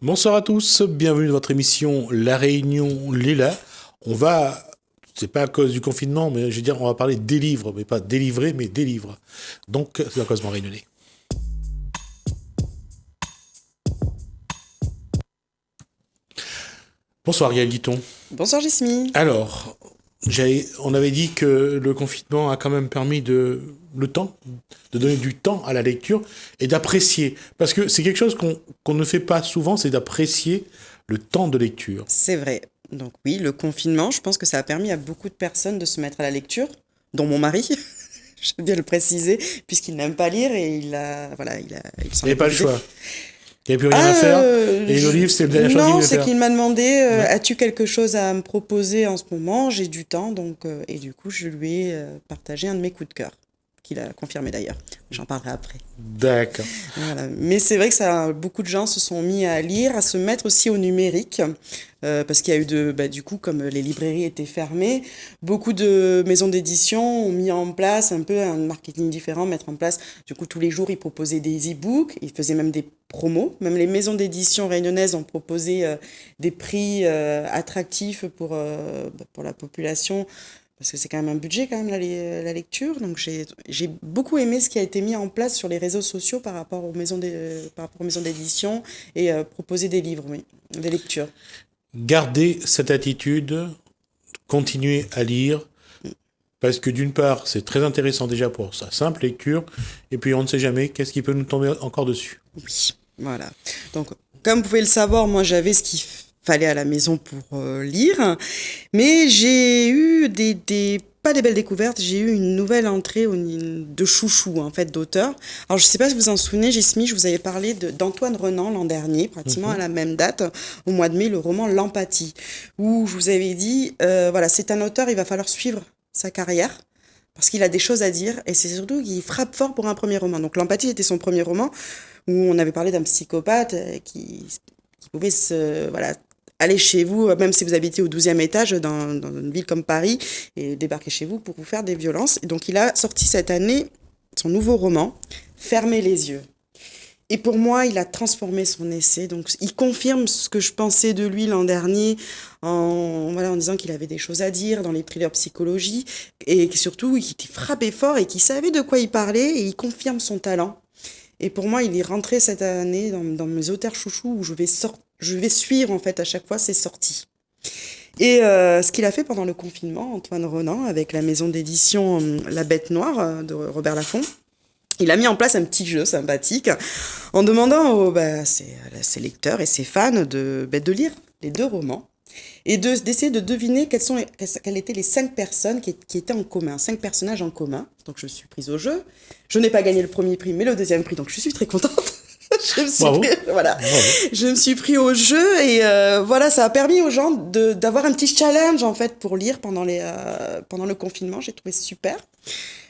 Bonsoir à tous, bienvenue dans votre émission La Réunion Lila. C'est pas à cause du confinement, mais je veux dire, on va parler des livres, mais pas délivrer, mais des livres. Donc, c'est la cause réunionnais. Bonsoir Gaël Guiton. Bonsoir Jismi. Alors, on avait dit que le confinement a quand même permis le temps, de donner du temps à la lecture et d'apprécier. Parce que c'est quelque chose qu'on ne fait pas souvent, c'est d'apprécier le temps de lecture. C'est vrai. Donc oui, le confinement, je pense que ça a permis à beaucoup de personnes de se mettre à la lecture, dont mon mari, je veux bien le préciser, puisqu'il n'aime pas lire et il Il s'en n'y est avait pas le profité. choix. Il n'y avait plus rien à faire. Et le Je- livre, c'est la dernière chose qu'il non, voulait c'est faire. qu'il m'a demandé, Ouais. as-tu quelque chose à me proposer en ce moment? J'ai du temps, donc et du coup, je lui ai partagé un de mes coups de cœur, qu'il a confirmé d'ailleurs. J'en parlerai après. D'accord. Voilà. Mais c'est vrai que beaucoup de gens se sont mis à lire, à se mettre aussi au numérique, parce qu'il y a eu du coup, comme les librairies étaient fermées, beaucoup de maisons d'édition ont mis en place un peu un marketing différent, mettre en place, du coup, tous les jours, ils proposaient des e-books, ils faisaient même des promos, même les maisons d'édition réunionnaises ont proposé des prix attractifs pour la population parce que c'est quand même un budget, quand même, la lecture. Donc, j'ai beaucoup aimé ce qui a été mis en place sur les réseaux sociaux par rapport aux maisons d'édition et proposer des livres, oui, des lectures. Gardez cette attitude, continuez à lire, parce que d'une part, c'est très intéressant déjà pour sa simple lecture, et puis on ne sait jamais qu'est-ce qui peut nous tomber encore dessus. Oui, voilà. Donc, comme vous pouvez le savoir, moi, j'avais ce qu'il fallait à la maison pour lire. Mais j'ai eu pas des belles découvertes, j'ai eu une nouvelle entrée de chouchou, en fait, d'auteur. Alors, je sais pas si vous vous en souvenez, Jessamy, je vous avais parlé d'Antoine Renan l'an dernier, pratiquement à Mhm. la même date, au mois de mai, le roman L'Empathie, où je vous avais dit, voilà, c'est un auteur, il va falloir suivre sa carrière, parce qu'il a des choses à dire, et c'est surtout qu'il frappe fort pour un premier roman. Donc, L'Empathie était son premier roman, où on avait parlé d'un psychopathe qui pouvait voilà, aller chez vous, même si vous habitez au 12e étage dans une ville comme Paris, et débarquer chez vous pour vous faire des violences. Et donc il a sorti cette année son nouveau roman, Fermez les yeux. Et pour moi, il a transformé son essai. Donc, il confirme ce que je pensais de lui l'an dernier en disant qu'il avait des choses à dire dans les thrillers psychologie et surtout, qu'il était frappé fort et qu'il savait de quoi il parlait et il confirme son talent. Et pour moi, il est rentré cette année dans mes auteurs chouchous où je vais suivre en fait à chaque fois ses sorties. Et ce qu'il a fait pendant le confinement, Antoine Renan, avec la maison d'édition La Bête Noire de Robert Laffont, il a mis en place un petit jeu sympathique en demandant ses lecteurs et ses fans de lire les deux romans et d'essayer de deviner quelles étaient les 5 personnes qui étaient en commun, 5 personnages en commun. Donc je suis prise au jeu. Je n'ai pas gagné le premier prix, mais le deuxième prix, donc je suis très contente. Bravo. Voilà, Bravo. je me suis pris au jeu et voilà, ça a permis aux gens d'avoir un petit challenge en fait pour lire pendant le confinement. J'ai trouvé super.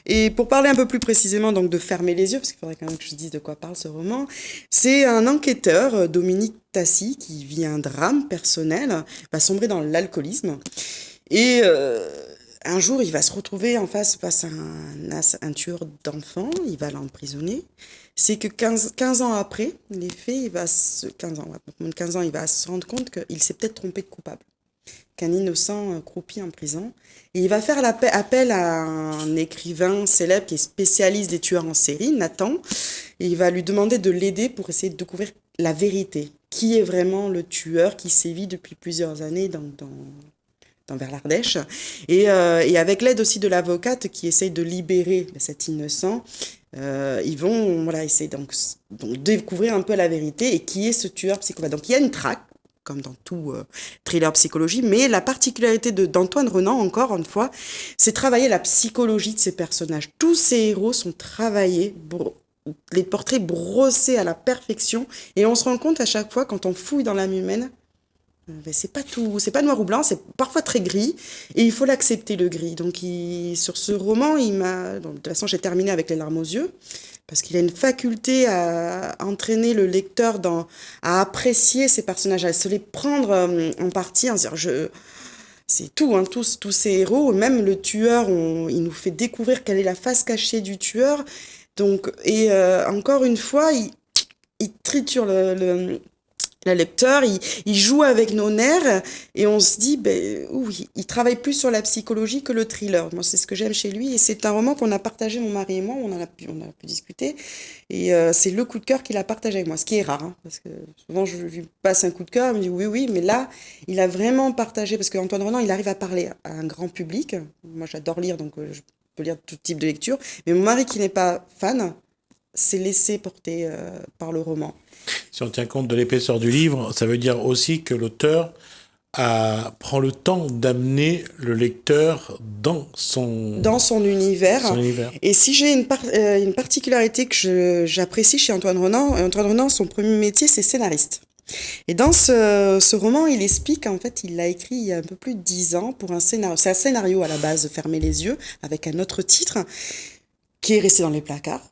Et pour parler un peu plus précisément donc de Fermer les yeux, parce qu'il faudrait quand même que je dise de quoi parle ce roman, c'est un enquêteur, Dominique Tassi, qui vit un drame personnel, va sombrer dans l'alcoolisme. Et un jour, il va se retrouver face à un tueur d'enfants, il va l'emprisonner. C'est que 15 ans après les faits, 15 ans, ouais, moins de 15 ans, il va se rendre compte qu'il s'est peut-être trompé de coupable, qu'un innocent croupit en prison. Et il va faire appel à un écrivain célèbre qui est spécialiste des tueurs en série, Nathan, et il va lui demander de l'aider pour essayer de découvrir la vérité. Qui est vraiment le tueur qui sévit depuis plusieurs années vers l'Ardèche. Et avec l'aide aussi de l'avocate qui essaye de libérer cet innocent, ils vont essayer donc découvrir un peu la vérité et qui est ce tueur psychopathe. Donc il y a une traque, comme dans tout thriller psychologie, mais la particularité d'Antoine Renan, encore une fois, c'est travailler la psychologie de ces personnages. Tous ces héros sont travaillés, les portraits brossés à la perfection, et on se rend compte à chaque fois, quand on fouille dans l'âme humaine, c'est pas tout, c'est pas noir ou blanc, c'est parfois très gris, et il faut l'accepter le gris. Donc sur ce roman, de toute façon j'ai terminé avec les larmes aux yeux, parce qu'il a une faculté à entraîner le lecteur à apprécier ces personnages, à se les prendre en partie, en se dire, c'est tout, hein, tous ces héros, même le tueur, il nous fait découvrir quelle est la face cachée du tueur. Donc, et encore une fois, il triture Le lecteur, il joue avec nos nerfs et on se dit, ben oui, il travaille plus sur la psychologie que le thriller. Moi, c'est ce que j'aime chez lui et c'est un roman qu'on a partagé, mon mari et moi, on a pu discuter et c'est le coup de cœur qu'il a partagé avec moi, ce qui est rare, hein, parce que souvent je lui passe un coup de cœur, il me dit oui, mais là, il a vraiment partagé, parce qu'Antoine Renan, il arrive à parler à un grand public. Moi, j'adore lire, donc je peux lire tout type de lecture, mais mon mari qui n'est pas fan, s'est laissé porter par le roman. Si on tient compte de l'épaisseur du livre, ça veut dire aussi que l'auteur prend le temps d'amener le lecteur dans son univers. Son univers. Et si j'ai une particularité que j'apprécie chez Antoine Renan, son premier métier, c'est scénariste. Et dans ce roman, il explique qu'en fait, il l'a écrit il y a un peu plus de 10 ans pour un scénario. C'est un scénario à la base, Fermer les yeux, avec un autre titre, qui est resté dans les placards.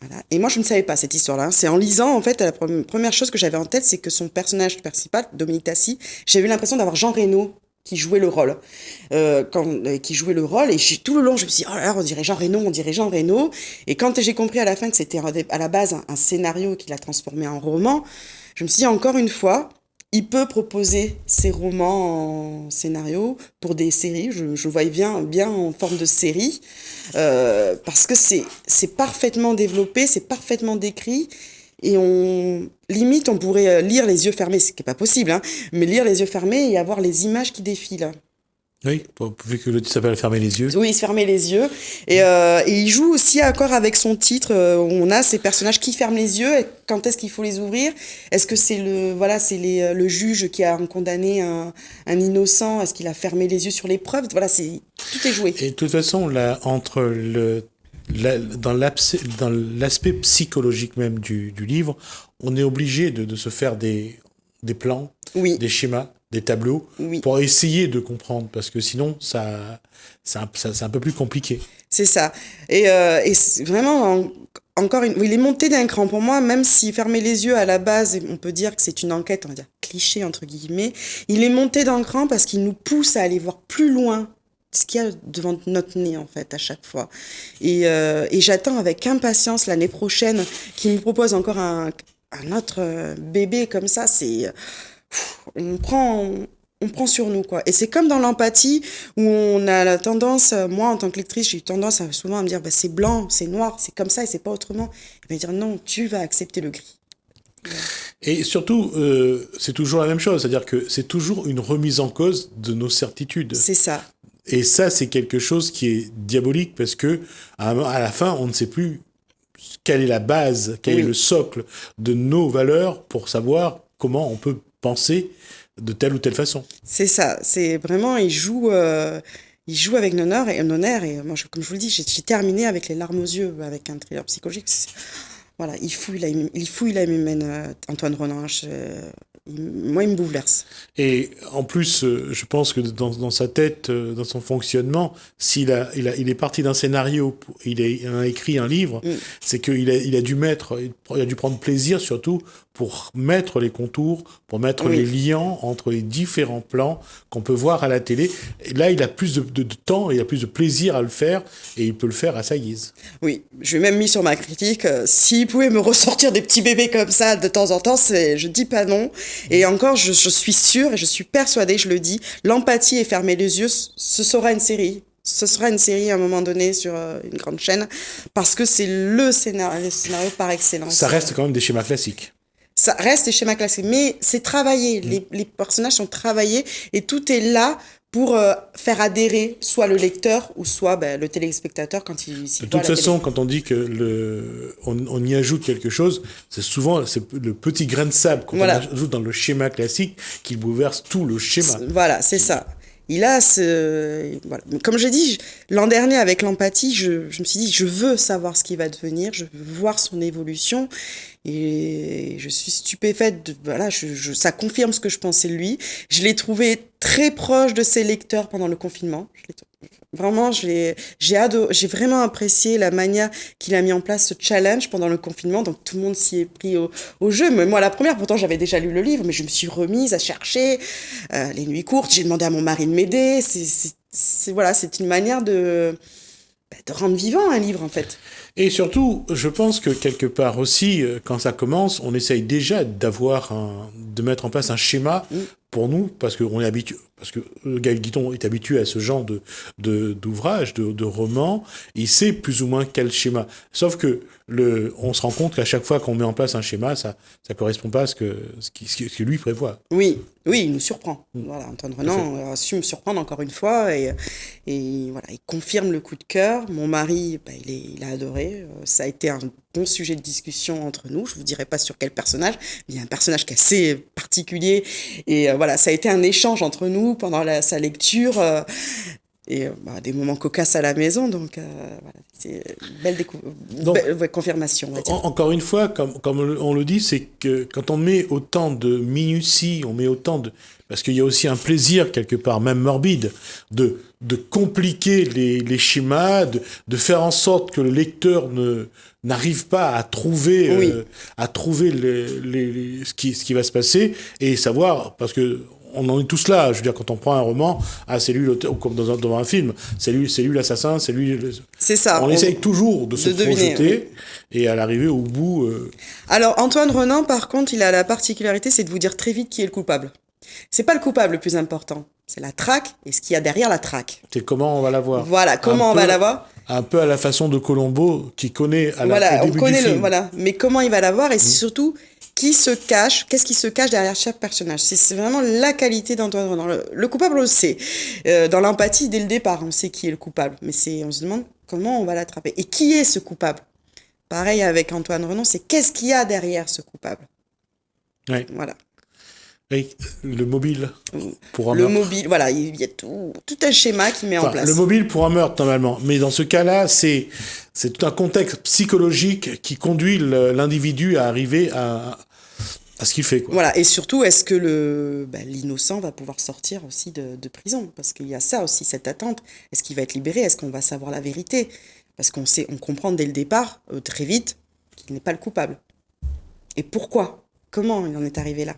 Voilà. Et moi, je ne savais pas cette histoire-là. C'est en lisant, en fait, la première chose que j'avais en tête, c'est que son personnage principal, Dominique Tassi, j'ai eu l'impression d'avoir Jean Reno qui jouait le rôle. Qui jouait le rôle. Et tout le long, je me suis dit, oh là là, on dirait Jean Reno. Et quand j'ai compris à la fin que c'était à la base un scénario qu'il a transformé en roman, je me suis dit, encore une fois, il peut proposer ses romans en scénario pour des séries. Je voyais bien en forme de série, parce que c'est parfaitement développé, c'est parfaitement décrit, et on pourrait lire les yeux fermés, ce qui n'est pas possible, hein, mais lire les yeux fermés et avoir les images qui défilent. Oui, vu que le titre s'appelle Fermer les yeux. Oui, il se fermait les yeux. Et il joue aussi encore avec son titre, où on a ces personnages qui ferment les yeux. Et quand est-ce qu'il faut les ouvrir? Est-ce que c'est le juge qui a condamné un innocent? Est-ce qu'il a fermé les yeux sur les preuves? Voilà, tout est joué. Et de toute façon, là, dans l'aspect psychologique même du livre, on est obligé de se faire des plans, oui. Des schémas, des tableaux, oui. Pour essayer de comprendre, parce que sinon, c'est un peu plus compliqué. C'est ça. Et c'est vraiment, il est monté d'un cran. Pour moi, même s'il fermait les yeux à la base, on peut dire que c'est une enquête, on va dire cliché, entre guillemets, il est monté d'un cran parce qu'il nous pousse à aller voir plus loin ce qu'il y a devant notre nez, en fait, à chaque fois. Et j'attends avec impatience l'année prochaine qu'il nous propose encore un autre bébé comme ça. On prend sur nous, quoi. Et c'est comme dans l'empathie, où on a la tendance, moi en tant que lectrice, j'ai eu tendance souvent à me dire, c'est blanc, c'est noir, c'est comme ça et c'est pas autrement. Et me dire, non, tu vas accepter le gris. Et surtout, c'est toujours la même chose, c'est-à-dire que c'est toujours une remise en cause de nos certitudes. C'est ça. Et ça, c'est quelque chose qui est diabolique, parce que à la fin, on ne sait plus quelle est la base, quel est le socle de nos valeurs pour savoir comment on peut penser de telle ou telle façon. C'est ça, c'est vraiment, il joue avec nos nerfs, et moi, comme je vous le dis, j'ai terminé avec les larmes aux yeux, avec un thriller psychologique. Voilà, il fouille l'âme humaine, Antoine Renan. Moi, il me bouleverse. Et en plus, je pense que dans sa tête, dans son fonctionnement, s'il est parti d'un scénario, il a écrit un livre, c'est qu'il a dû prendre plaisir surtout pour mettre les contours, pour mettre les liens entre les différents plans qu'on peut voir à la télé. Et là, il a plus de temps, il a plus de plaisir à le faire, et il peut le faire à sa guise. Oui, je l'ai même mis sur ma critique. S'il pouvait me ressortir des petits bébés comme ça de temps en temps, je dis pas non. Et encore, je suis sûre et je suis persuadée, je le dis, l'empathie et fermer les yeux, ce sera une série. Ce sera une série à un moment donné sur une grande chaîne, parce que c'est le scénario par excellence. Ça reste quand même des schémas classiques. Ça reste des schémas classiques, mais c'est travaillé. Les personnages sont travaillés et tout est là pour faire adhérer soit le lecteur ou soit le téléspectateur quand il s'y voit. De toute façon, quand on dit que on y ajoute quelque chose, c'est souvent le petit grain de sable qu'on ajoute dans le schéma classique qui bouleverse tout le schéma. Voilà, c'est ça. Il a voilà. Comme j'ai dit, l'an dernier avec l'empathie, je me suis dit, je veux savoir ce qu'il va devenir, je veux voir son évolution, et je suis stupéfaite. Ça confirme ce que je pensais de lui. Je l'ai trouvé très proche de ses lecteurs pendant le confinement. Vraiment, j'ai vraiment apprécié la manière qu'il a mis en place ce challenge pendant le confinement. Donc tout le monde s'y est pris au jeu. Mais moi, la première, pourtant, j'avais déjà lu le livre, mais je me suis remise à chercher les nuits courtes. J'ai demandé à mon mari de m'aider. C'est une manière de de rendre vivant un livre, en fait. Et surtout, je pense que quelque part aussi, quand ça commence, on essaye déjà de mettre en place un schéma pour nous, parce qu'on est habitué, parce que Gaël Guiton est habitué à ce genre d'ouvrage, de roman, il sait plus ou moins quel schéma. Sauf que on se rend compte qu'à chaque fois qu'on met en place un schéma, ça correspond pas à ce que lui prévoit. Oui, il nous surprend. Voilà, Antoine Renan a su me surprendre encore une fois et voilà, il confirme le coup de cœur. Mon mari, il a adoré. Ça a été un bon sujet de discussion entre nous. Je vous dirai pas sur quel personnage, mais il y a un personnage qui est assez particulier et voilà, ça a été un échange entre nous pendant sa lecture. Et des moments cocasses à la maison, donc voilà, c'est une belle confirmation. On va dire. Encore une fois, comme on le dit, c'est que quand on met autant de minutie, parce qu'il y a aussi un plaisir, quelque part, même morbide, de compliquer les schémas, de faire en sorte que le lecteur n'arrive pas à trouver, ce qui va se passer, et savoir, parce que on en est tous là. Je veux dire, quand on prend un roman, c'est lui l'auteur, comme dans un film, c'est lui l'assassin, c'est lui. C'est ça. On essaye toujours de se projeter et à l'arrivée au bout. Alors Antoine Renan, par contre, il a la particularité, c'est de vous dire très vite qui est le coupable. C'est pas le coupable le plus important, c'est la traque et ce qu'il y a derrière la traque. C'est comment on va la voir. Voilà, comment on va la voir. Un peu à la façon de Colombo, qui connaît au début du film. Mais comment il va la voir et surtout. Qu'est-ce qui se cache derrière chaque personnage. C'est vraiment la qualité d'Antoine Renan. Le coupable, on le sait. Dans l'empathie, dès le départ, on sait qui est le coupable. Mais on se demande comment on va l'attraper. Et qui est ce coupable ? Pareil avec Antoine Renan, c'est qu'est-ce qu'il y a derrière ce coupable ? Oui. Voilà. Et le mobile pour un meurtre. Le mobile, voilà, il y a tout un schéma qui met en place. Le mobile pour un meurtre, normalement. Mais dans ce cas-là, c'est tout un contexte psychologique qui conduit l'individu à arriver à ce qu'il fait, quoi. Voilà, et surtout, est-ce que l'innocent va pouvoir sortir aussi de prison ? Parce qu'il y a ça aussi, cette attente. Est-ce qu'il va être libéré ? Est-ce qu'on va savoir la vérité ? Parce on comprend dès le départ, très vite, qu'il n'est pas le coupable. Et pourquoi ? Comment il en est arrivé là ?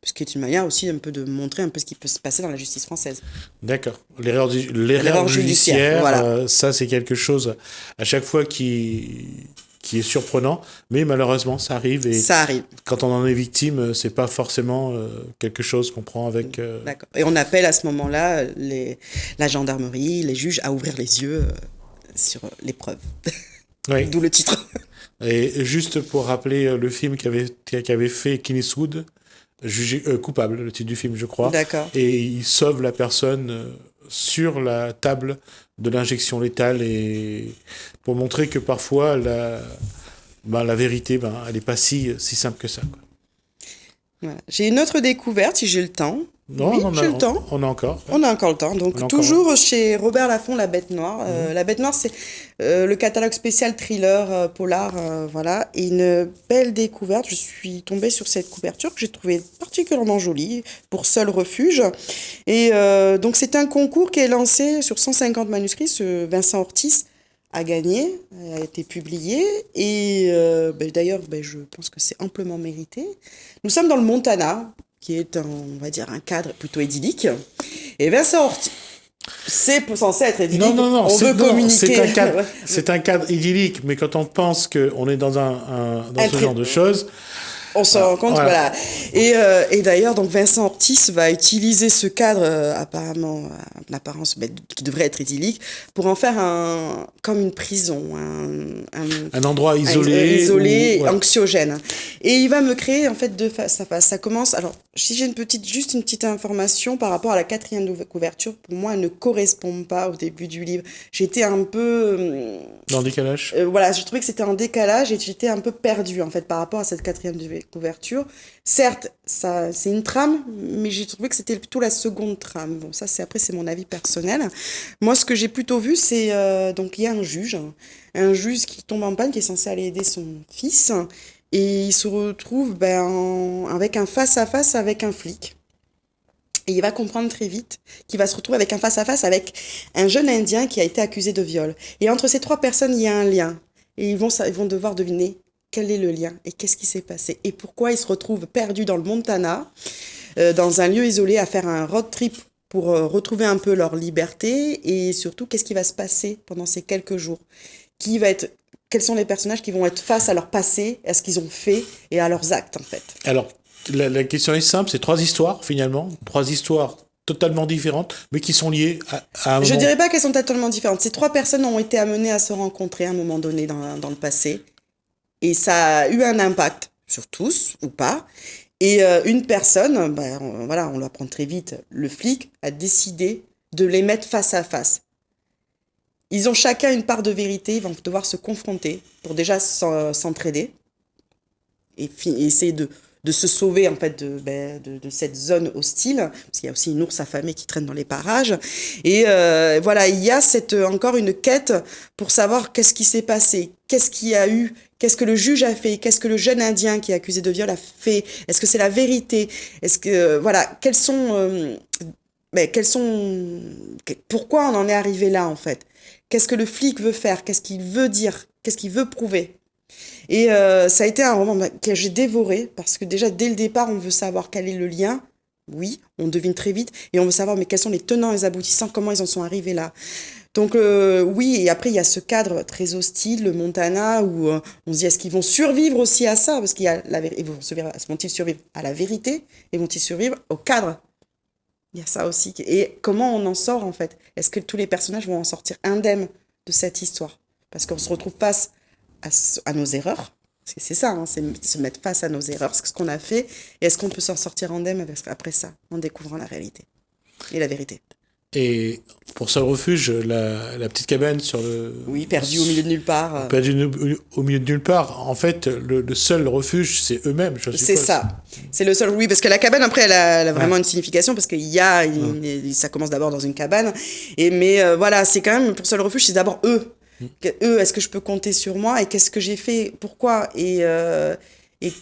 Ce qui est une manière aussi un peu de montrer un peu ce qui peut se passer dans la justice française. D'accord. L'erreur judiciaire, voilà. Ça c'est quelque chose à chaque fois qui est surprenant, mais malheureusement ça arrive. Et ça arrive. Quand on en est victime, c'est pas forcément quelque chose qu'on prend avec... D'accord. Et on appelle à ce moment-là la gendarmerie, les juges à ouvrir les yeux sur les preuves. Oui. D'où le titre. Et juste pour rappeler le film qu'avait fait Clint Eastwood, jugé coupable, le titre du film, je crois. D'accord. Et il sauve la personne sur la table de l'injection létale, et pour montrer que parfois la vérité, elle n'est pas si simple que ça, quoi. Voilà. J'ai une autre découverte, si j'ai le temps. Non, oui, j'ai le temps. On a encore. On a encore le temps. Donc, toujours chez Robert Laffont, La Bête Noire. La Bête Noire, c'est le catalogue spécial thriller, polar, voilà. Et une belle découverte. Je suis tombée sur cette couverture que j'ai trouvée particulièrement jolie pour Seul Refuge. Et donc, c'est un concours qui est lancé sur 150 manuscrits. Ce Vincent Ortiz a gagné, a été publié. Et d'ailleurs, je pense que c'est amplement mérité. Nous sommes dans le Montana, qui est on va dire, un cadre plutôt idyllique. Et Vincent Ortiz, c'est censé être idyllique. Non, on veut communiquer. C'est un cadre idyllique, mais quand on pense qu'on est dans ce genre de choses... On se rend compte, voilà. Et d'ailleurs, donc Vincent Ortiz va utiliser ce cadre apparemment, en apparence, qui devrait être idyllique, pour en faire comme une prison, un endroit isolé, anxiogène. Et il va me créer en fait deux face à face. Ça commence. Alors, si j'ai juste une petite information par rapport à la 4e couverture, pour moi, elle ne correspond pas au début du livre. J'étais un peu dans le décalage. Voilà, je trouvais que c'était en décalage et j'étais un peu perdue en fait par rapport à cette 4e couverture. Certes, c'est une trame, mais j'ai trouvé que c'était plutôt la seconde trame. Bon, ça c'est mon avis personnel. Moi, ce que j'ai plutôt vu, c'est donc il y a un juge qui tombe en panne, qui est censé aller aider son fils, et il se retrouve avec un face-à-face avec un flic. Et il va comprendre très vite qu'il va se retrouver avec un face-à-face avec un jeune Indien qui a été accusé de viol. Et entre ces 3 personnes, il y a un lien. Et ils vont devoir deviner quel est le lien et qu'est-ce qui s'est passé. Et pourquoi ils se retrouvent perdus dans le Montana, dans un lieu isolé, à faire un road trip pour retrouver un peu leur liberté et surtout qu'est-ce qui va se passer pendant ces quelques jours. Quels sont les personnages qui vont être face à leur passé, à ce qu'ils ont fait et à leurs actes en fait. Alors, la question est simple, c'est 3 histoires finalement, 3 histoires totalement différentes, mais qui sont liées à un moment. Je dirais pas qu'elles sont totalement différentes. Ces 3 personnes ont été amenées à se rencontrer à un moment donné dans le passé. Et ça a eu un impact sur tous, ou pas. Et une personne, on l'apprend très vite, le flic a décidé de les mettre face à face. Ils ont chacun une part de vérité, ils vont devoir se confronter pour déjà s'entraider et essayer de se sauver en fait de cette zone hostile, parce qu'il y a aussi une ours affamée qui traîne dans les parages. Et voilà, il y a encore une quête pour savoir qu'est-ce qui s'est passé, qu'est-ce qu'il y a eu, qu'est-ce que le juge a fait, qu'est-ce que le jeune Indien qui est accusé de viol a fait, est-ce que c'est la vérité, est-ce que voilà, pourquoi on en est arrivé là en fait, qu'est-ce que le flic veut faire, qu'est-ce qu'il veut dire, qu'est-ce qu'il veut prouver. Et ça a été un roman que j'ai dévoré parce que déjà dès le départ on veut savoir quel est le lien, oui, on devine très vite, et on veut savoir mais quels sont les tenants et les aboutissants, comment ils en sont arrivés là. Donc oui, et après il y a ce cadre très hostile, le Montana, où on se dit est-ce qu'ils vont survivre aussi à ça, parce qu'il y a vont-ils survivre à la vérité et vont-ils survivre au cadre. Il y a ça aussi. Et comment on en sort en fait? Est-ce que tous les personnages vont en sortir indemnes de cette histoire? Parce qu'on se retrouve face à nos erreurs. C'est ça, hein, c'est se mettre face à nos erreurs, c'est ce qu'on a fait. Et est-ce qu'on peut s'en sortir indemne après ça, en découvrant la réalité et la vérité? Et pour Seul Refuge, la petite cabane sur le... Oui, perdue au milieu de nulle part. Perdue au milieu de nulle part. En fait, le seul refuge, c'est eux-mêmes, je suppose. C'est ça. C'est le seul... Oui, parce que la cabane, après, elle a vraiment une signification, parce qu'il y a... Ça commence d'abord dans une cabane. Mais voilà, c'est quand même... Pour Seul Refuge, c'est d'abord eux. Eux, est-ce que je peux compter sur moi? Et qu'est-ce que j'ai fait? Pourquoi? Et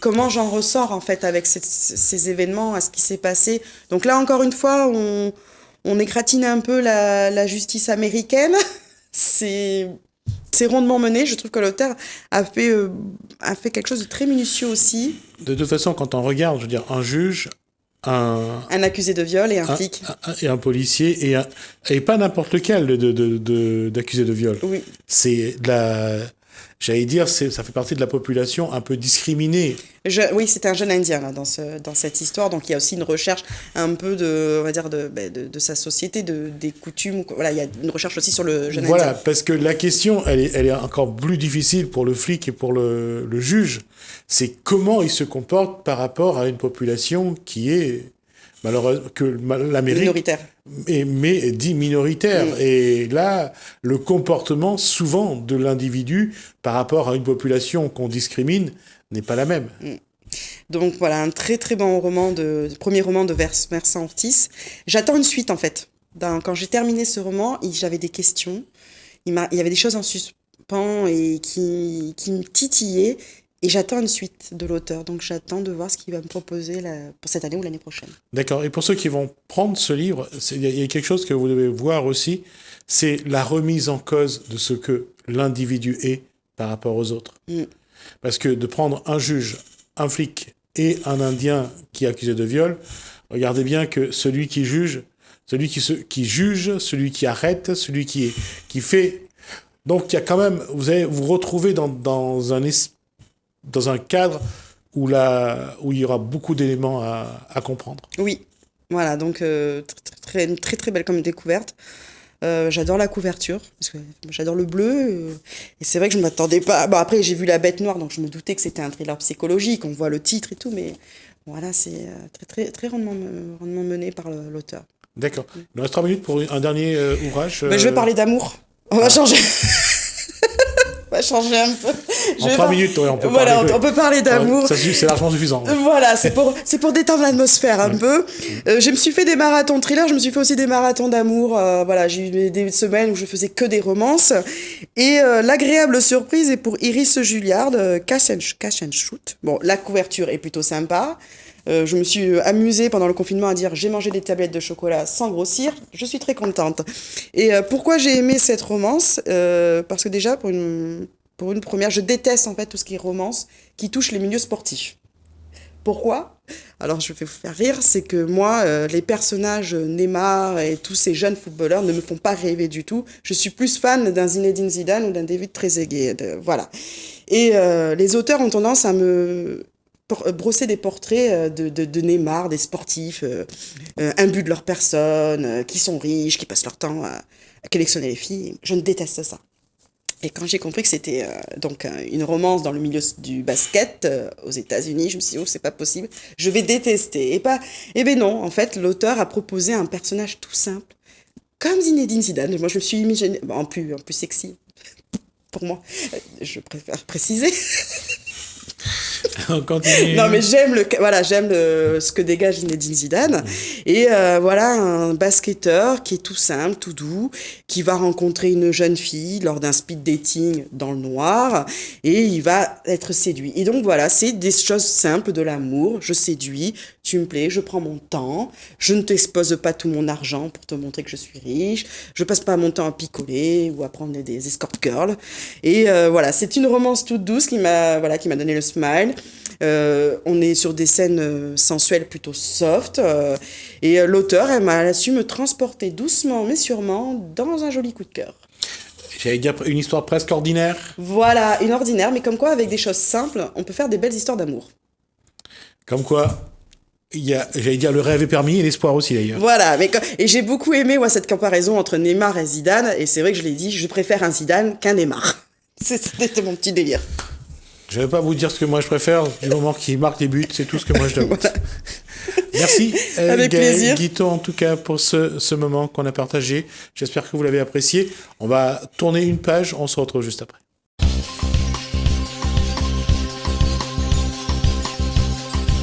comment j'en ressors, en fait, avec ces événements, à ce qui s'est passé. Donc là, encore une fois, on écratine un peu la justice américaine. C'est rondement mené. Je trouve que l'auteur a fait quelque chose de très minutieux aussi. De toute façon, quand on regarde, je veux dire, un juge, un accusé de viol et un flic. Et un policier, et pas n'importe lequel d'accusé de viol. Oui. C'est j'allais dire, ça fait partie de la population un peu discriminée. Oui, c'est un jeune Indien là, dans cette histoire, donc il y a aussi une recherche un peu on va dire de sa société, des coutumes. Voilà, il y a une recherche aussi sur le jeune Indien. Voilà, parce que la question, elle est encore plus difficile pour le flic et pour le juge. C'est comment il se comporte par rapport à une population qui est malheureusement que l'Amérique minoritaire. Mais dit minoritaire. Et là, le comportement souvent de l'individu par rapport à une population qu'on discrimine n'est pas la même. Donc voilà, un très très bon premier roman de Vincent Ortiz. J'attends une suite en fait. Quand j'ai terminé ce roman, j'avais des questions. Il y avait des choses en suspens et qui me titillaient. Et j'attends une suite de l'auteur, donc j'attends de voir ce qu'il va me proposer pour cette année ou l'année prochaine. D'accord, et pour ceux qui vont prendre ce livre, il y a quelque chose que vous devez voir aussi, c'est la remise en cause de ce que l'individu est par rapport aux autres. Parce que de prendre un juge, un flic et un Indien qui est accusé de viol, regardez bien que celui qui juge, celui celui qui arrête, celui qui fait... Donc il y a quand même, vous allez vous retrouver dans un cadre où il y aura beaucoup d'éléments à comprendre. Oui, voilà, donc très, très très belle comme découverte. J'adore la couverture, parce que j'adore le bleu, et c'est vrai que je ne m'attendais pas... Bon, après, j'ai vu La Bête Noire, donc je me doutais que c'était un thriller psychologique, on voit le titre et tout, mais voilà, c'est très, très, très rondement mené par l'auteur. D'accord. Il nous reste 3 minutes pour un dernier ouvrage. Je vais parler d'amour. On va changer. On va changer un peu. En 3 minutes, ouais, on peut voilà, parler. On peut parler d'amour. C'est largement suffisant. Ouais. Voilà, c'est pour détendre l'atmosphère un peu. Je me suis fait des marathons thrillers, je me suis fait aussi des marathons d'amour. Voilà, j'ai eu des semaines où je faisais que des romances. Et l'agréable surprise est pour Iris Julliard, Cash and Shoot. Bon, la couverture est plutôt sympa. Je me suis amusée pendant le confinement à dire j'ai mangé des tablettes de chocolat sans grossir. Je suis très contente. Et pourquoi j'ai aimé cette romance parce que déjà, pour une première, je déteste en fait tout ce qui est romance qui touche les milieux sportifs. Pourquoi? Alors, je vais vous faire rire, c'est que moi, les personnages Neymar et tous ces jeunes footballeurs ne me font pas rêver du tout. Je suis plus fan d'un Zinedine Zidane ou d'un David Trezeguet. Voilà. Et les auteurs ont tendance à me brosser des portraits de Neymar, des sportifs imbus de leur personne, qui sont riches, qui passent leur temps à collectionner les filles. Je ne déteste ça. Et quand j'ai compris que c'était une romance dans le milieu du basket aux États-Unis, je me suis dit, oh, c'est pas possible, je vais détester. Et ben non, en fait, l'auteur a proposé un personnage tout simple, comme Zinedine Zidane. Moi, je me suis imaginé, en plus sexy, pour moi, je préfère préciser. On continue. Non, mais j'aime ce que dégage Zinedine Zidane. Et voilà, un basketteur qui est tout simple, tout doux, qui va rencontrer une jeune fille lors d'un speed dating dans le noir, et il va être séduit. Et donc voilà, c'est des choses simples de l'amour. Je séduis, tu me plais, je prends mon temps, je ne t'expose pas tout mon argent pour te montrer que je suis riche, je passe pas mon temps à picoler ou à prendre des escort girls. Et voilà, c'est une romance toute douce qui m'a donné le smile. On est sur des scènes sensuelles plutôt soft, et l'auteur, elle a su me transporter doucement mais sûrement dans un joli coup de cœur. J'allais dire une histoire presque ordinaire. Voilà, une ordinaire, mais comme quoi avec des choses simples, on peut faire des belles histoires d'amour. Comme quoi, j'allais dire le rêve est permis et l'espoir aussi d'ailleurs. Voilà, et j'ai beaucoup aimé cette comparaison entre Neymar et Zidane, et c'est vrai que je l'ai dit, je préfère un Zidane qu'un Neymar. C'était mon petit délire. Je ne vais pas vous dire ce que moi je préfère, du moment qu'il marque des buts, c'est tout ce que moi je dois. Voilà. Merci, avec plaisir. Guito, en tout cas, pour ce moment qu'on a partagé. J'espère que vous l'avez apprécié. On va tourner une page, on se retrouve juste après.